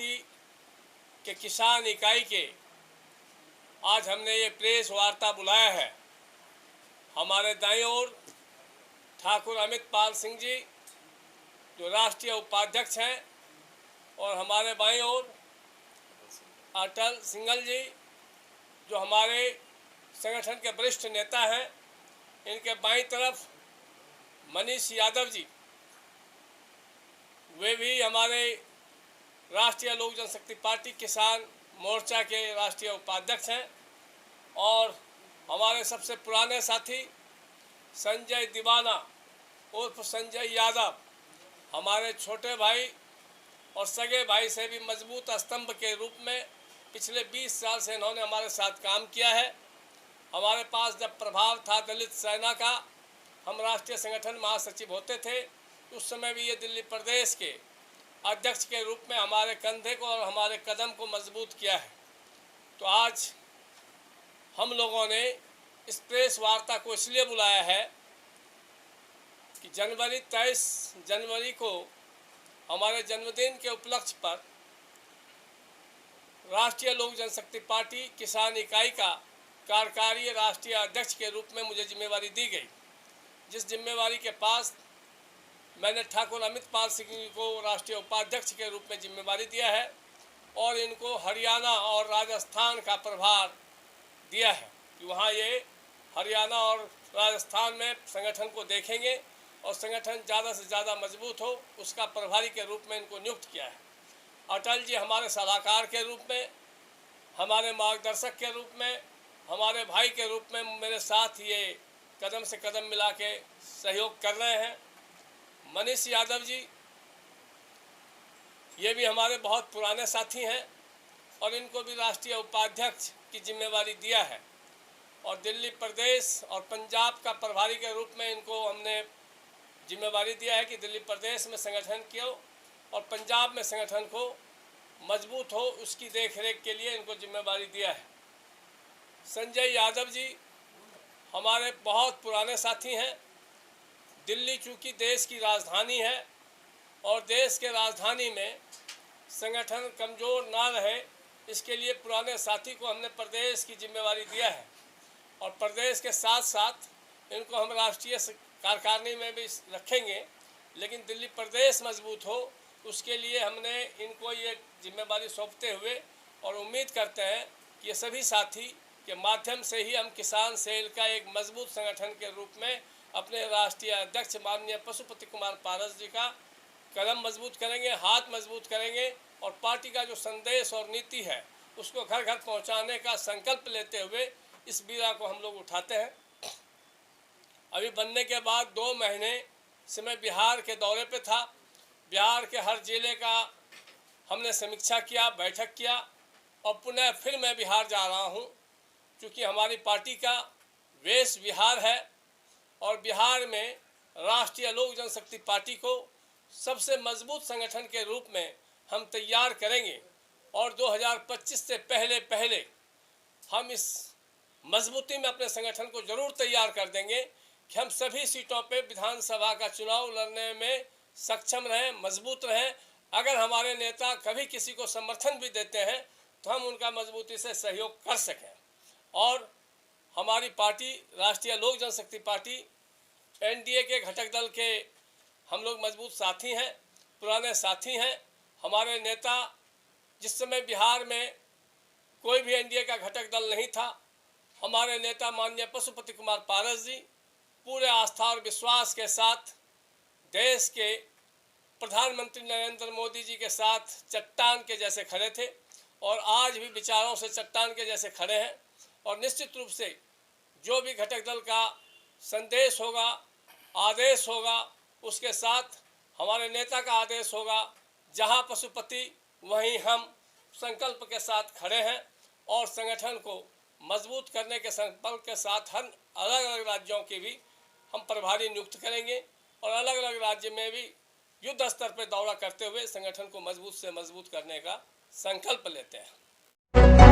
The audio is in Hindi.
पार्टी के किसान इकाई के आज हमने ये प्रेस वार्ता बुलाया है। हमारे दाईं ओर ठाकुर अमित पाल सिंह जी जो राष्ट्रीय उपाध्यक्ष हैं और हमारे बाईं ओर अटल सिंघल जी जो हमारे संगठन के वरिष्ठ नेता हैं। इनके बाईं तरफ मनीष यादव जी, वे भी हमारे राष्ट्रीय लोक जनशक्ति पार्टी किसान मोर्चा के राष्ट्रीय उपाध्यक्ष हैं। और हमारे सबसे पुराने साथी संजय दीवाना उर्फ संजय यादव, हमारे छोटे भाई और सगे भाई से भी मजबूत स्तंभ के रूप में पिछले 20 साल से इन्होंने हमारे साथ काम किया है। हमारे पास जब प्रभाव था दलित सेना का, हम राष्ट्रीय संगठन महासचिव होते थे, उस समय भी ये दिल्ली प्रदेश के अध्यक्ष के रूप में हमारे कंधे को और हमारे कदम को मजबूत किया है। तो आज हम लोगों ने इस प्रेस वार्ता को इसलिए बुलाया है कि 23 जनवरी को हमारे जन्मदिन के उपलक्ष्य पर राष्ट्रीय लोक जनशक्ति पार्टी किसान इकाई का कार्यकारी राष्ट्रीय अध्यक्ष के रूप में मुझे जिम्मेवारी दी गई, जिस जिम्मेवारी के पास मैंने ठाकुर अमित पाल सिंह को राष्ट्रीय उपाध्यक्ष के रूप में जिम्मेवारी दिया है और इनको हरियाणा और राजस्थान का प्रभार दिया है कि वहाँ ये हरियाणा और राजस्थान में संगठन को देखेंगे और संगठन ज़्यादा से ज़्यादा मजबूत हो, उसका प्रभारी के रूप में इनको नियुक्त किया है। अटल जी हमारे सलाहकार के रूप में, हमारे मार्गदर्शक के रूप में, हमारे भाई के रूप में मेरे साथ ये कदम से कदम मिला के सहयोग कर रहे हैं। मनीष यादव जी ये भी हमारे बहुत पुराने साथी हैं और इनको भी राष्ट्रीय उपाध्यक्ष की जिम्मेवारी दिया है और दिल्ली प्रदेश और पंजाब का प्रभारी के रूप में इनको हमने जिम्मेवारी दिया है कि दिल्ली प्रदेश में संगठन को और पंजाब में संगठन को मजबूत हो, उसकी देखरेख के लिए इनको जिम्मेवारी दिया है। संजय यादव जी हमारे बहुत पुराने साथी हैं। दिल्ली चूँकि देश की राजधानी है और देश के राजधानी में संगठन कमज़ोर ना रहे, इसके लिए पुराने साथी को हमने प्रदेश की जिम्मेवारी दिया है और प्रदेश के साथ साथ इनको हम राष्ट्रीय कार्यकारिणी में भी रखेंगे। लेकिन दिल्ली प्रदेश मजबूत हो, उसके लिए हमने इनको ये जिम्मेवारी सौंपते हुए और उम्मीद करते हैं कि ये सभी साथी के माध्यम से ही हम किसान सेल का एक मजबूत संगठन के रूप में अपने राष्ट्रीय अध्यक्ष माननीय पशुपति कुमार पारस जी का कदम मजबूत करेंगे, हाथ मजबूत करेंगे और पार्टी का जो संदेश और नीति है उसको घर घर पहुंचाने का संकल्प लेते हुए इस बीड़ा को हम लोग उठाते हैं। अभी बनने के बाद 2 महीने से मैं बिहार के दौरे पे था। बिहार के हर जिले का हमने समीक्षा किया, बैठक किया और पुनः फिर मैं बिहार जा रहा हूँ, क्योंकि हमारी पार्टी का वेश बिहार है और बिहार में राष्ट्रीय लोक जनशक्ति पार्टी को सबसे मजबूत संगठन के रूप में हम तैयार करेंगे और 2025 से पहले हम इस मजबूती में अपने संगठन को जरूर तैयार कर देंगे कि हम सभी सीटों पे विधानसभा का चुनाव लड़ने में सक्षम रहें, मजबूत रहें। अगर हमारे नेता कभी किसी को समर्थन भी देते हैं तो हम उनका मजबूती से सहयोग कर सकें। और हमारी पार्टी राष्ट्रीय लोक जनशक्ति पार्टी एनडीए के घटक दल के हम लोग मजबूत साथी हैं, पुराने साथी हैं। हमारे नेता जिस समय बिहार में कोई भी एनडीए का घटक दल नहीं था, हमारे नेता माननीय पशुपति कुमार पारस जी पूरे आस्था और विश्वास के साथ देश के प्रधानमंत्री नरेंद्र मोदी जी के साथ चट्टान के जैसे खड़े थे और आज भी विचारों से चट्टान के जैसे खड़े हैं। और निश्चित रूप से जो भी घटक दल का संदेश होगा, आदेश होगा, उसके साथ हमारे नेता का आदेश होगा। जहां पशुपति वहीं हम संकल्प के साथ खड़े हैं और संगठन को मजबूत करने के संकल्प के साथ हर अलग अलग राज्यों के भी हम प्रभारी नियुक्त करेंगे और अलग अलग राज्य में भी युद्ध स्तर पर दौरा करते हुए संगठन को मजबूत से मजबूत करने का संकल्प लेते हैं।